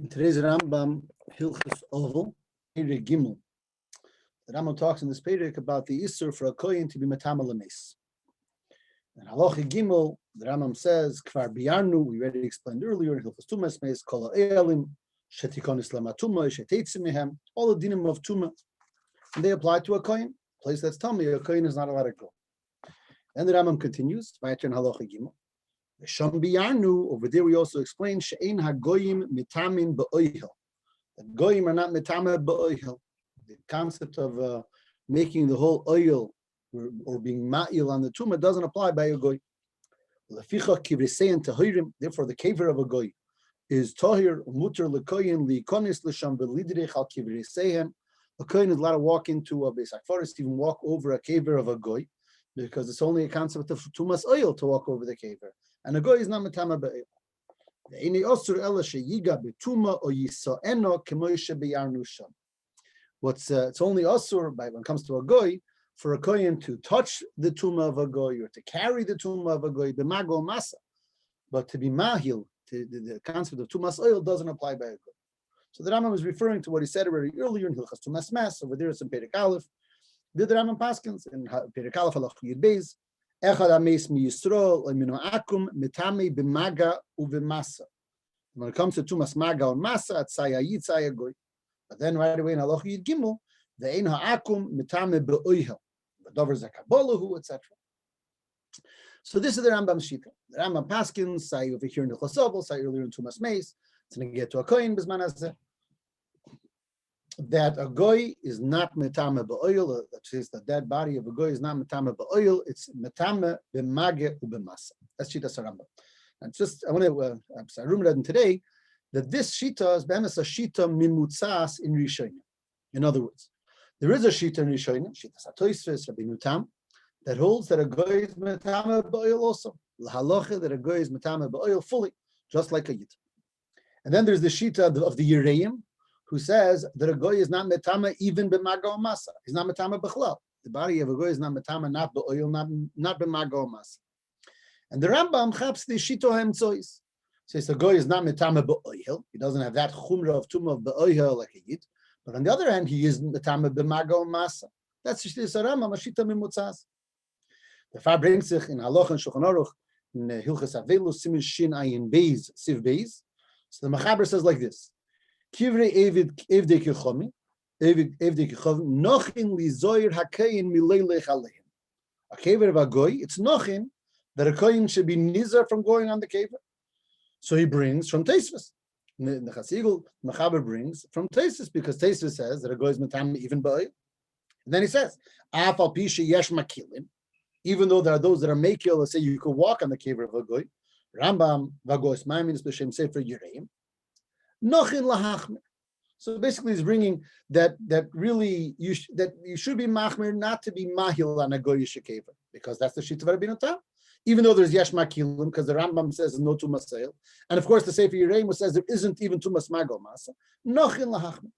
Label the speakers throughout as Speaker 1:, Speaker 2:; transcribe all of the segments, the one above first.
Speaker 1: In today's Rambam, Hilchus Oval, Perek Gimel, the Rambam talks in this Perek about the Isur for a Kohen to be Matama Lemes. And Halacha Gimel, the Rambam says, Kvar Biarnu, we already explained earlier, Hilchus Tumas Mes, Kol Ha'elim, Shetikonis Lamatuma, Sheteitzimehem, all the dinim of Tuma, and they apply to a Kohen. Place that's telling me a Kohen is not allowed to go. And the Rambam continues, Vayter in Halacha Gimel. Sham Biarnu, over there we also explain She'ein HaGoyim Mitamin Ba'oihel. That Goyim are not Mitama Ba'oihel. The concept of making the whole oil or being Ma'il on the Tumah doesn't apply by a Goy. Leficha Kivrisein Tahirim, therefore the caver of a Goy is Tahir Mutter Lekoyin Likonis Lisham Belidrech Al Kivrisein. A Kohen is allowed to walk into a Beis HaKfaris, even walk over a caver of a Goy, because it's only a concept of Tumas oil to walk over the caver. And a Goy is not Matama Ba'il. It's only Asur when it comes to a Goy for a Kohen to touch the Tumah of a Goy or to carry the Tumah of a Goy, b'mago masa. But to be Mahil, the concept of Tumas oil doesn't apply by a Goy. So the Rambam is referring to what he said already earlier in Hilchas Tumas Mes, over there it's in Perek Aleph. The Rambam Paskins in Perek Aleph Halach Yud Beis. Echad ames mi Yisrael lemino akum mitame b'maga uv'masa. When it comes to Tumas Maga and Masa, it's Sayayit Sayagoy. But then right away in Halacha Yud Gimel, the Ein Ha'akum mitame b'oihel, the Dover Zakabolahu, etc. So this is the Rambam Shita. The Rambam Paskins say over here in the Chosovol, say earlier in Tumas Meis, it's going to get to a Kohen Bisman Hazeh, that a Goy is not Mitame b'oil, that is the dead body of a Goy is not Mitame b'oil, it's Mitame b'mage u'b'masa. That's Shita Sarambam. And just, I want to, I rumored today that this Shita is be'emes a Shita mimutzas in Rishonim. In other words, there is a Shita in Rishonim, Shita Satoisves, Rabbi Nutam, that holds that a Goy is Mitame b'oil also. L'halacha that a Goy is Mitame b'oil fully, just like a Yid. And then there's the Shita of the Yereim, who says that a Goy is not Metama even b'maga masa. He's not Metama b'chlal. The body of a Goy is not Metama, not b'oil, not b'maga masa. And the Rambam chaps the Shito ha'emtzois. Says the Goy is not Metama b'oil. He doesn't have that chumra of tumah of b'oil like a Yid. But on the other hand, he is Metama b'maga masa. That's the Rambam, a Shita mimutzas. The Far brings sich in Halacha and Shulchan Aruch in Hilchas Eivel Simin Shin Ayin Beis Siv Beis. So the Machaber says like this. Kivre evdei kichomi, nochin lizoyer hakein mileilech aleim. A kever of a goy, it's nochin that a kohen should be nizar from going on the kever. So he brings from Teisves. The Chasigul Machaber brings from Teisves because Teisves says that a goy is matam even by. And then he says, afal pisha yesh makilim, even though there are those that are makil that say you could walk on the kever of a goy. Rambam vagos ma'amin b'shem sefer Yereim. Nochin lahachmer. So basically, he's bringing that really you should be machmer, not to be mahil on a goyish kever, because that's the shita of Rabbi Nutam. Even though there's yesh makilim, because the Rambam says no tumas seil, and of course the Sefer Yereim says there isn't even tumas mago masa. Nochin lahachmer.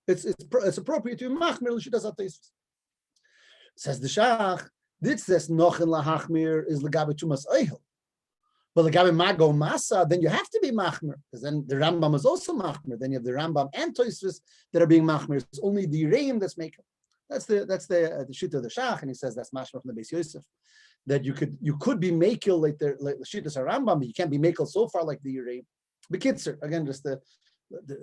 Speaker 1: It's appropriate to be machmer l'shitas hateisvus. Says the Shach. This says nochin lahachmer is legabe tumas oihel. But the Gabi Mago Masa, then you have to be Machmer, because then the Rambam is also Machmer. Then you have the Rambam and Tosfos that are being Machmer. It's only the Yereim that's making. That's the Shita of the Shach, and he says that's Mashma from the Beis Yosef. That you could be Mekel like the Shitas Rambam, but you can't be Mekel so far like the Yereim. Bekitzer, again, just the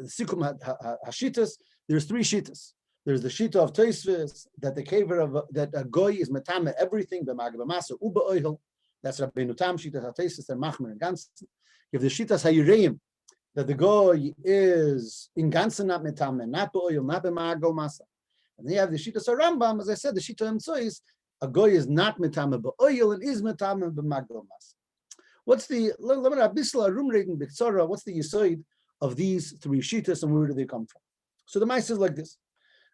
Speaker 1: Sikum Hashitas. There's three Shitas. There's the Shita of Tosfos that the caver of that a Goy is Matame everything b'Mag b'Masa uba oihel. That's Rabbi Nutam Shitas HaTeisus and Machmer and Gansen. You have the Shitas HaYireim that the Goy is in Gansen not Metame, not B'oil, not B'mago Masa. And then you have the Shitas HaRambam, as I said, the Shita Emtsois, a Goy is not Metame B'oil and is Metame B'mago Masa. What's the Yisoid of these three Shitas and where do they come from? So the Maisa is like this.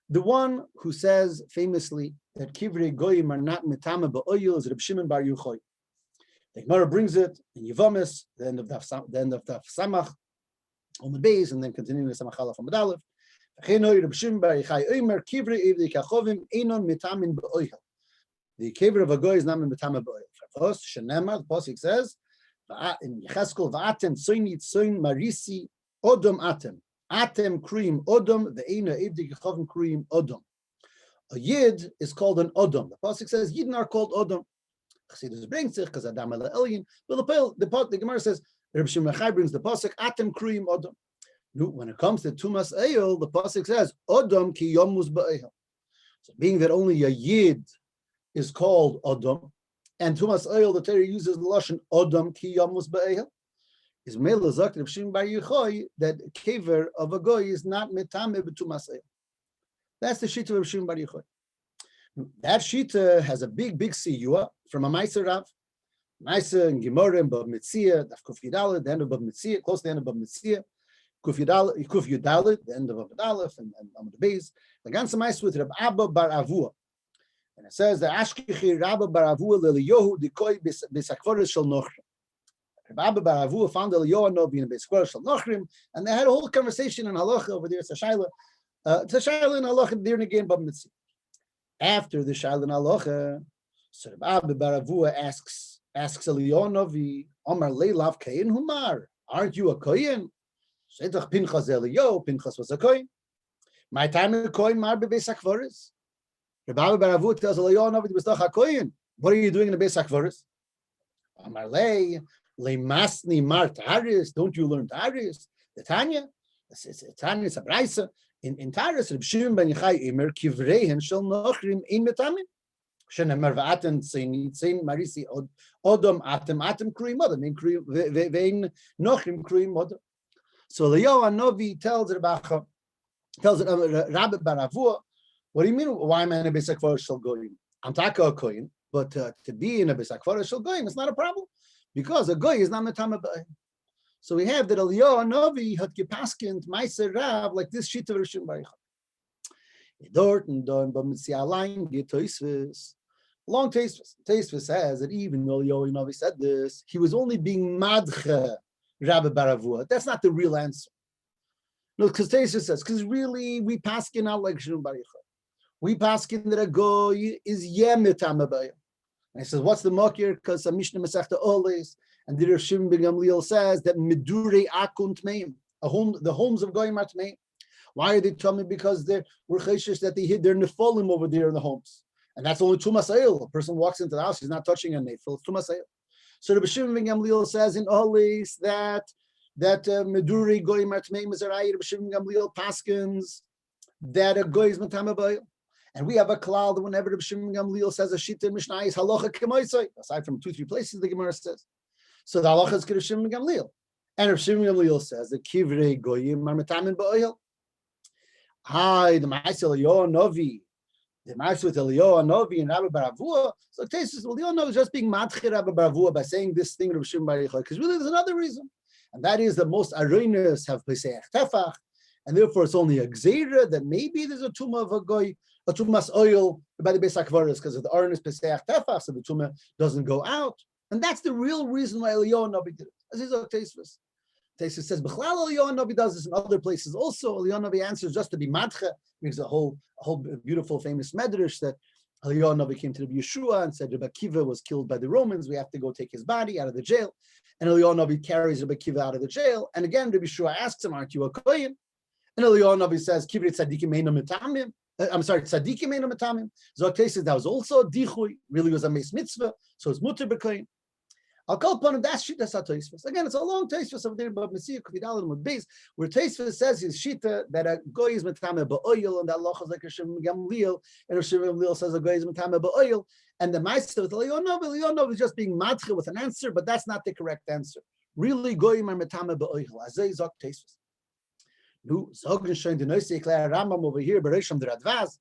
Speaker 1: The one who says famously that Kivrei Goyim are not Metame B'oil is Reb Shimon Bar Yochai. The Gemara brings it in Yevamis, the end of Daf Samach, on the base, and then continuing with Samach Aleph on the Aleph. The kever of a goy is not Metame b'oil. First, Shenema, the pasuk says in Yecheskel, "Va'atem soinit soin marisi odom atem Atem Krim Odom, the Eina Evdik Chavim Krim Odom. A Yid is called an Odom. The pasuk says Yidden are called Odom. Chassidus brings it because Adam ala Elyin. But the Gemara says Reb Shimon Chai brings the pasuk Atem Krim Odom. When it comes to Tumas Eivel, the pasuk says Odom ki yomus ba'Eivel. So being that only a Yid is called Odom, and Tumas Eivel, the Torah uses the lashon Odom ki yomus ba'Eivel, is Mela Zak Reb Shimon Bar Yochai that kever of a goy is not metame b'Tumas Eivel. That's the shita of Reb Shimon Bar Yochai. That shita has a big siyua from a Meiser Rav. Meiser and Gemara and Bab Metzia, Daf Kuf Yudaled, the end of Bab Metzia, close to the end of Bab Metzia. Kuf Yudaled, the end of Bab Aleph and Amud Beis. The ganze Meiser with Reb Abba Bar Avua, and it says that Ashkechi Rabba Bar Avua Leliyohu Dikoi Bisakvaris Shel Nochrim. Reb Abba Bar Avua found Eliyahu Novi in Bisakvaris Shel Nochrim, and they had a whole conversation in Halacha over there. It's a Shaila in Halacha there again Bab Metzia. After the Shaila in Halacha, so Reb Abba Bar Avua asks Eliyahu Novi, Omar Leilav Kayin Humar, aren't you a Kayin? Shetach Pinchas Eliyahu, Pinchas was a Kayin. My time in Kayin Mar Bebeis HaKvaris. Reb Abba Bar Avua tells Eliyahu Novi to be a Kayin. What are you doing in the Beis HaKvaris? Omar Masni Mar Taharis. Don't you learn Taharis? The Tanya, it's Tanya, it's a Braisa. In Taharis, Reb Shimon Ben Yochai Imer Kivrehen Shel Nochrim Ein Metamin. Shenemar va'atem tzein marisi odom atem kruim odom vein nochrim kruim odom. So Eliyahu Novi tells Rabbi Bar Avua, what do you mean? Why am I in a Beis HaKvaros Shel Goyim? I'm taka a koyin, but to be in a Beis HaKvaros Shel Goyim, it's not a problem because a goy is not metame b'ayim. So we have that Eliyahu Novi had gepaskint Meiser Rav like this shita of Rishon Bar Yochai. Dort and don b'mitzia line get toisves. Long Taisva says that even though Eliyahu Novi said this, he was only being madche Rabbi Bar Avua. That's not the real answer. No, because Taisva says, because really we paskin out like Rishon Bar Yochai. We paskin that a goy is yemetam abayim. And he says, what's the makir? Because a Mishnah Masechta Oles and the Shimon ben Gamliel says that midurei akun tmeim, the homes of goyim are tmeim. Why are they telling me? Because they were chayshish that they hid their nefolim over there in the homes. And that's only Tumas Eivel. A person walks into the house, he's not touching a nefil. It's Tumas Eivel. So Rabbi Shimon ben Gamliel says in Olis that meduri goyim atmeim is a raya. Rabbi Shimon ben Gamliel paskins that a goy is matama bayil. And we have a klal that whenever Rabbi Shimon ben Gamliel says a shita in Mishnah is halacha k'moisai, aside from 2-3 places the Gemara says. So the halacha is Rabbi Shimon ben Gamliel. And Rabbi Shimon ben Gamliel says that kivrei goyim are matamin ba'oil. Hi, the Ma'aseh Eliyahu Novi. The Ma'aseh with Eliyahu Novi and Rabbi Bar Avua. So Taisva, Eliyahu Novi is just being madchir Rabbi Bar Avua by saying this thing Rabbi Shimon Bar Yochai, because really there's another reason, and that is that most arenas have Pesach Tefach, and therefore it's only a gzeira that maybe there's a tumah of a goy, a tumas oil by the Beis HaKvaros because of the arenas Pesach Tefach, so the tumah doesn't go out, and that's the real reason why Eliyahu Novi did it. As is Taisva. Taisva says, B'chlal Eliyahu Novi does this in other places also. Eliyahu Novi answers just to be madcha. There's a whole beautiful famous medrash that Eliyahu Novi came to Rabbi Yeshua and said Rabbi Akiva was killed by the Romans. We have to go take his body out of the jail. And Eliyahu Novi carries Rabbi Akiva out of the jail. And again, Rabbi Yeshua asks him, aren't you a kohen? And Eliyahu Novi says, Kivrei tzadikim eino metamim. Tzadikim eino metamim. Zok says that was also a dichui, really was a meis mitzvah, so it's mutter b'kohen. I'll call upon him. That's Taisvus. Again, it's a long Taisvus over there, but Messiah Kvidal and Mudbeis, where Taisvus says his shita that a goy is metame ba'oil, and that Allah is like Rishon Gamliel, and Rishon Gamliel says a goy is metame ba'oil, and the Meister with Eliyahu Novi is just being madcha with an answer, but that's not the correct answer. Really, goyim are metame ba'oil. Azay zok Taisvus. Nu zogen shoin the noise declare Rambam over here, Beresham der Advaz.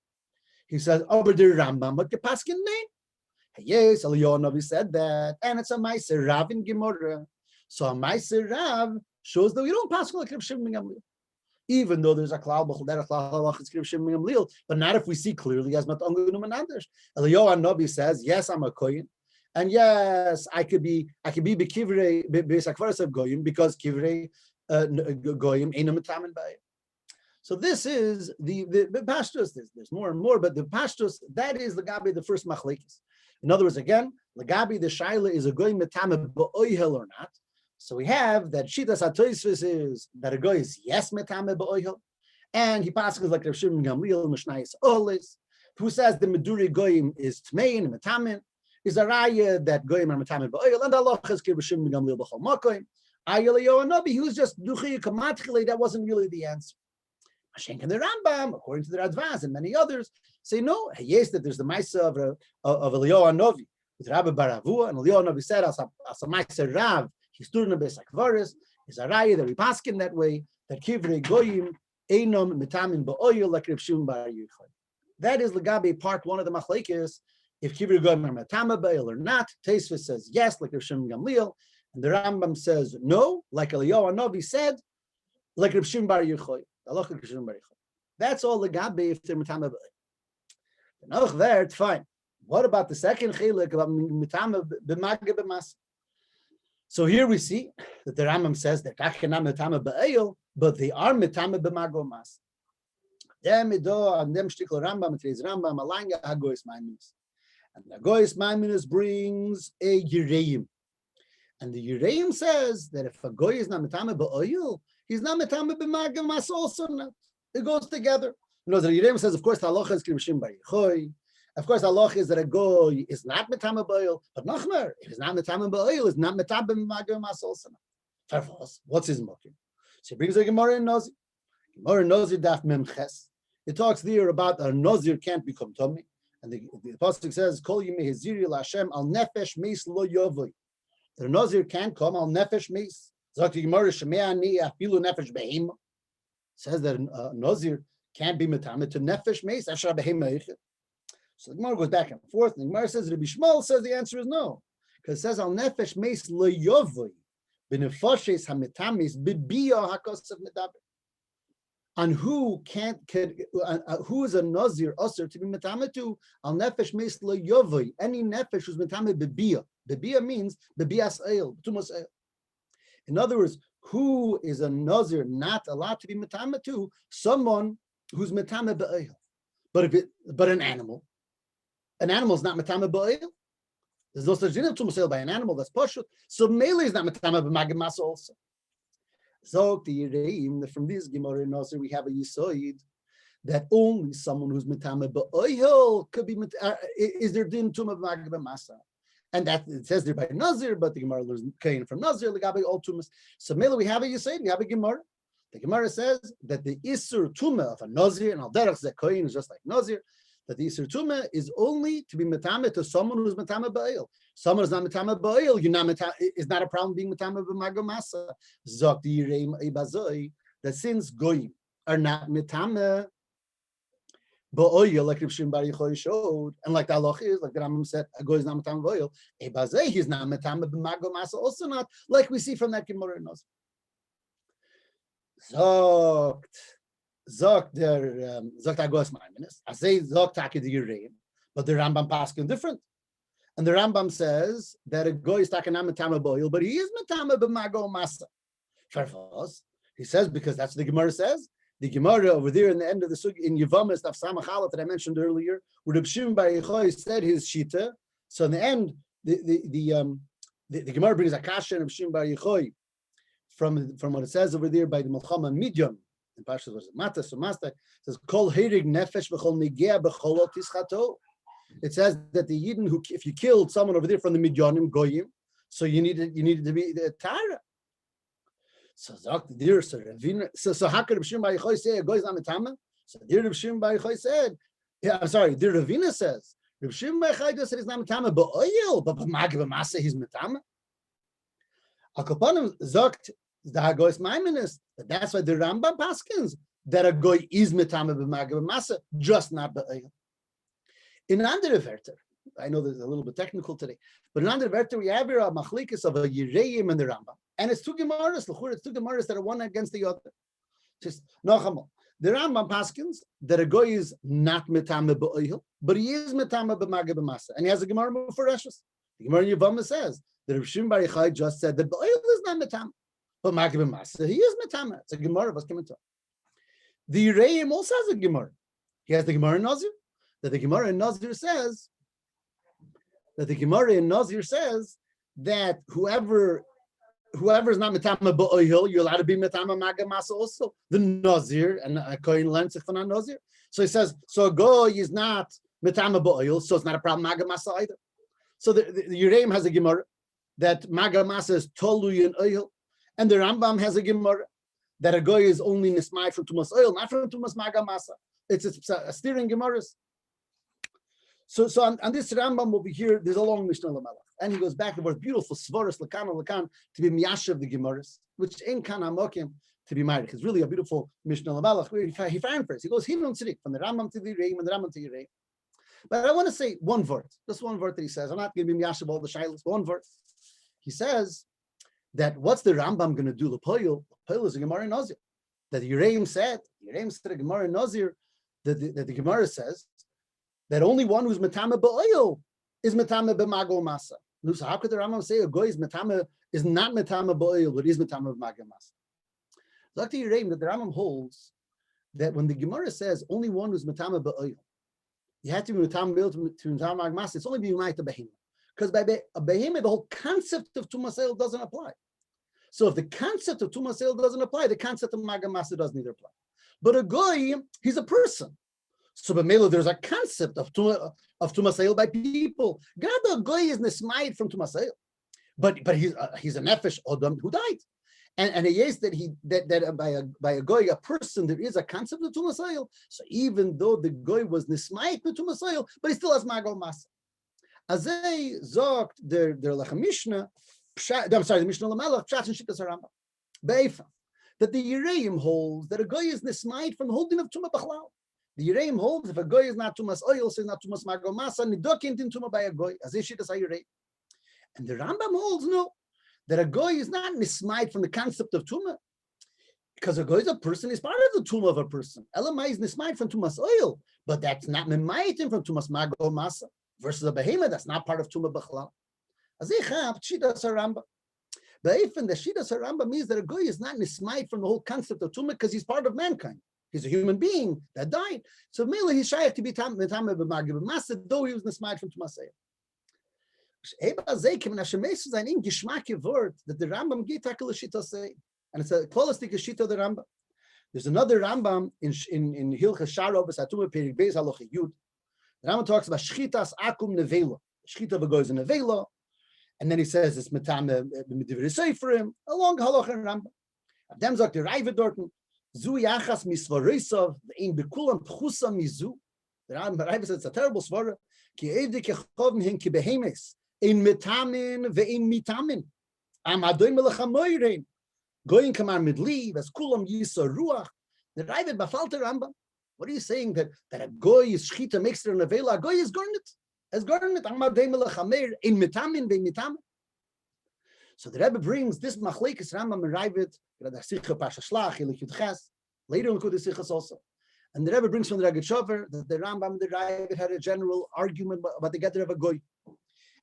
Speaker 1: He says, over the Rambam, but the paskin name. Yes, Eliyahu Novi said that, and it's a Meiser Rav in Gemara. So a Meiser Rav shows that we don't pass like Reb Shimon ben Gamliel, even though there's a klal b'chol halach it's Reb Shimon ben Gamliel, but not if we see clearly as matangunum and others. Eliyahu Novi says, yes, I'm a kohen, and yes, I could be bekivrei be'is hakvaros of goyim because kivrei goyim ain't a metamin by. So this is the pashtus. There's more and more, but the pashtus, that is the gabi, the first machlekes. In other words, again, Lagabi the shaila is a goy metame ba'oihel or not. So we have that Shitas HaTosfos is that a guy is yes metame ba'oil, and he passes like Rav Shimon Gamliel Mishnayos Olis, who says the Meduri Goyim is Tmein and Metamin, is a raya that Goyim are Metamin ba'oil, and Allah is Rav Shimon Gamliel B'chol Makoim. Eivel Yoanabi, he was just Duchi Kamatchile, that wasn't really the answer. Mashenk and the Rambam, according to the Radvaz and many others, say no. Yes, that there's the Maisa of Eliyahu Novi with Rabbi Baravua, and Eliyahu Novi said as a Maisa Rav, he stood in the Beis HaKvaris, is a raya that we paskin that way, that Kivrei Goyim Einom Metamin Ba'oil like Rav Shimon Bar Yochai. That is Lagabe part one of the Machlekes, if Kivrei Goyim are Metama Ba'oil or not. Tosfos says yes, like Rav Shimon Gamliel, and the Rambam says no, like Eliyahu Novi said, like Rav Shimon Bar Yochai. That's all Lagabe if they're Metama Ba'oil. Now there, it's fine. What about the second chilek about Metama B'Mageh B'Masa? So here we see that the Rambam says that Kachenam Metama Ba'oil, but they are Metama B'Mageh B'Masa. Dem Ido and Dem Shtikl Rambam, today's Rambam, Alanga Hagois Maiminus. And the Hagois Maiminus brings a Yireim. And the Yireim says that if a Goy is not Metama Ba'oil, he's not Metama B'Mageh B'Masa also not. It goes together. You know, the Yireim says, of course, the halacha is Rav Shimon Bar Yochai. Of course, halacha is that a goy is not metama ba'oil, but nachmer, if it's not metama ba'oil, it's not metama b'mageh b'masa also. What's his motive? So he brings a Gemara in Nazir. Gemara in Nazir daf memches. It talks there about a Nazir can't become tummy, and the pasuk says, "Kol yimei heziri la'Hashem al nefesh meis lo yovoy." The Nazir can't come al nefesh meis. Zok the Gemara shemei ani afilu nefesh behema. Says that Nazir can't be metama to nefesh meis asher behema yichid. So the Gemara goes back and forth, and the Gemara says, Rabbi Shmuel says the answer is no. Because it says, Al nefesh meis lo yovoi, b'nefoshes hametamis, b'biya hakosav medaber. And who who is a nazir usher to be metame to? Al nefesh meis lo yovoi, any nefesh who's metame b'biya. B'biya means b'biyas eil, b'tumas eil. In other words, who is a nazir not allowed to be metame to? Someone who's metame b'eil. But an animal. An animal is not metama ba'oil. There's no such thing as tumas by an animal. That's pashut. So melee is not metama b'mageh b'masa also. So the Yireim, from this Gemara in Nazir, we have a yisoid that only someone who's metama ba'oil could be is there din tuma b'mageh b'masa, and that it says there by Nazir, but the Gemara learns kain from Nazir legabe all tumas. So melee we have a yisoid, we have a Gemara. The Gemara says that the isur tuma of a Nazir and al derech zekayin is just like Nazir. That the Yisur Tumah is only to be metame to someone who's metame ba'il. Someone who's not metame ba'il, is not a problem being metame b'mageh b'masa. Zok the Yireim Eibazoi, that since goyim are not metame ba'il, like Rav Shimon Bar Yochai showed, and like the halach is, like the Rambam said, a goy is not metame ba'il. Eibazoi, he's not metame b'mageh b'masa, also not, like we see from that Gemara in Nazir. Zogt Agos Maiminus. I say Zogt Taki the Yireim, but the Rambam paskin different. And the Rambam says that a goy is takanam metama ba'oil, but he is metama b'mageh b'masa. Farfos. He says because that's what the Gemara says. The Gemara over there in the end of the sug in Yevamis of Samachalot that I mentioned earlier, where Reb Shimon Bar Yochai said his shita. So in the end, the Gemara brings a kasha of Reb Shimon Bar Yochai from what it says over there by the Melchama Midyam. In Parshas was Matas or Master says Kol Heirig Nefesh V'Chol Nigea B'Cholot Tischato. It says that the Yidden who, if you killed someone over there from the Midyanim Goyim, so you needed to be the Tara. So so how could Reb Shimon Bar Yochai say a goy is not metama? So dear Reb Shimon Bar Yochai said, dear Ravina says Reb Shimon Bar Yochai said he's not metama, but oil, but b'mageh b'masa he's metama. Akopanim zogt the Hagois Maiminus. That's why the Rambam paskins that a goy is metame b'mageh b'masa, just not ba'oil. In andere Wörter, I know this is a little bit technical today, but in andere Wörter we have here a machlikus of a Yireim and the Rambam, and it's two Gemaras. It's two Gemaras that are one against the other. Just nochamal. The Rambam paskins that a goy is not metame ba'oil, but he is metame b'mageh b'masa, and he has a Gemara for Reshus. The Gemara in Yevamah says that Reb Shimon Bar Yochai just said that ba'oil is not metame. But Mageh b'masa, he is metama. It's a Gemara. What's coming to? The Yireim also has a Gemara. He has the Gemara in Nazir. That the Gemara in Nazir says that whoever whoever is not metama ba'oil, you're allowed to be metama maga masa also. The nazir and a kohen learns it from a nazir. So he says, so a goy is not metama ba'oil, so it's not a problem maga masa either. So the Yereim has a gemara that maga masa is tolu in oil, and the Rambam has a gemara that a goy is only nismai from tumas oil, not from tumas maga masa. It's a steering gemaras. So on this Rambam over here, there's a long Mishnah Lamelech, and he goes back and forth, beautiful svaros lakan to be miyashav the gemaras, which ain't kan hamokim to be married. It's really a beautiful Mishnah Lamelech where he found first. He goes hinun tzirik from the Rambam to the Yereim and the Rambam to Yereim. But I want to say one word, just one word that he says. I'm not going to be miyashav all the shilas. One word. He says that what's the Rambam going to do? The Poyil is a Gemara in Nazir. That the Yereim said a Gemara in Nazir that the Gemara says that only one who's metame ba'oil is metame b'mago masa. So how could the Rambam say a goy is not metame ba'oil, but is metame b'mago masa? Dr. Yereim, that the Rambam holds that when the Gemara says only one who's metame ba'oil, you have to be metame ba'oil to metame b'mago masa. It's only being right to behema, because by a behema the whole concept of tumas doesn't apply. So if the concept of tumas doesn't apply, the concept of maga masa doesn't either apply. But a goy, he's a person. So b'meila, there's a concept of tumas by people. God, a goy is nismayed from tumas, but he's a nefesh odom who died, and he is that by a goy, a person, there is a concept of tumas. So even though the goy was nismayed with tumas, but he still has maga masa. Azay zogt der lechem Mishnah. I'm sorry, the Mishnah Lamelech pshat and shittas Rambam be'efa that the Yereim holds that a goy is nismayed from the whole din of tumah b'chlal. The Yereim holds if a goy is not tumas oil, so it's not tumas mago masa, nidokint in tumah by a goy, as if shittas Yereim. And the Rambam holds no, that a goy is not nismayed from the concept of tumah, because a goy is a person, is part of the tumah of a person. Elamai is nismayed from tumas oil, but that's not mimayim from tumas mago masa. Versus a behemoth that's not part of tumah b'chlal. As I have shittas Rambam. But even the shittas Rambam means that a goy is not nismayed from the whole concept of tumah because he's part of mankind. He's a human being that died. So mainly he's shaykh to be tameh b'magib b'masa, though he was nismayed from tumasei. That the Rambam geht takel shittasei, and it's a holistic shita of the Rambam. There's another Rambam in Hilchas Sharo b'satumah perik beis halacha yud. The Rambam talks about shchitas akum nevela. Shchita of a goy is a nevela. And then he says it's metame b'midivri seifrim, along halacha and Rambam. Dem sagt der Eivel dorten, zu yachas misvarisov, ein bekulam tchusa mizu. The Eivel says it's a terrible svara. Ki evdi kechovn hin ki behemes, ein metamin ve'ein mitamin. Am adoim lechamoyrein. Goyin kamar midli, vas kulam yisa ruach. The Eivel befalt the Rambam. What are you saying that a goy is shchita makes it an avela? A goy is garnet. As garnet, am adoim lechameir, ein mitamin ve'ein mitamin. So the Rebbe brings this machlekes Rambam and Eivel, later on the Sichas also. And the Rebbe brings from the Ragat Shover that the Rambam and the Eivel had a general argument about the gather of a goy.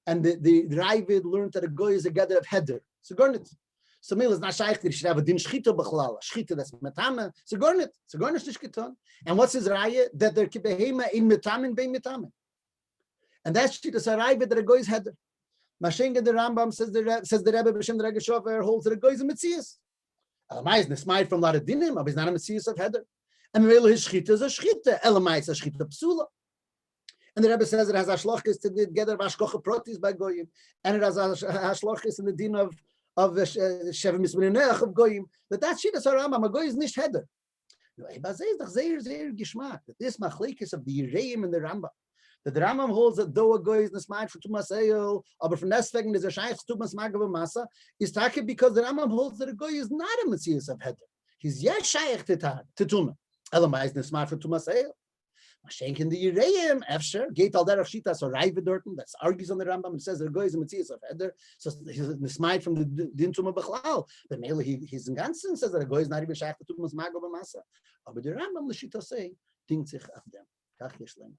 Speaker 1: And the Eivel learned that a goy is a gather of heder. So garnet. So Mil is not shaykh that he should have a din shchita b'chlal. Shchita that's metame. So garnet. So garnet shishkiton. And what's his raya? That they're kibehema in metamin bein metamin. And that's shchita sarayve that a goy is heder. Mashenga the Rambam says the Rebbe B'Shem the Ragat Shover holds that a goy is a metzias. Elamai is nismayed from a lot of dinim, but he's not a metzias of heder. And his shchita is a shchita. Elamai is a shchita psula. And the Rebbe says it has ashlochis to the gather of ashkocha protis by goyim, and it has ashlochis in the din of sheva misvinineach of goyim. That's shchita Rambam. A goy is nicht heder. But that this machlekes of the Yereim and the Rambam. That the Rambam holds that though a goy is nismayed for tumas eil, but from that wegen is a shaykh tumas magav masa, is taken because the Rambam holds that a goy is not a metzias of heder. He's yes shaykh to tumah. Elamai is nismayed for tumas eil. Mashenk in the Yereim, Efsher, Gate al derech shitas or Eivel dorten, that argues on the Rambam and says that a goy is a metzias of heder, so he's nismayed from the din tumah b'chlal. But mainly he's in Gansen says that a goy is not even shaykh to tumas magav masa. But the Rambam l'shita say, think sich af dem. Kach yesh lema.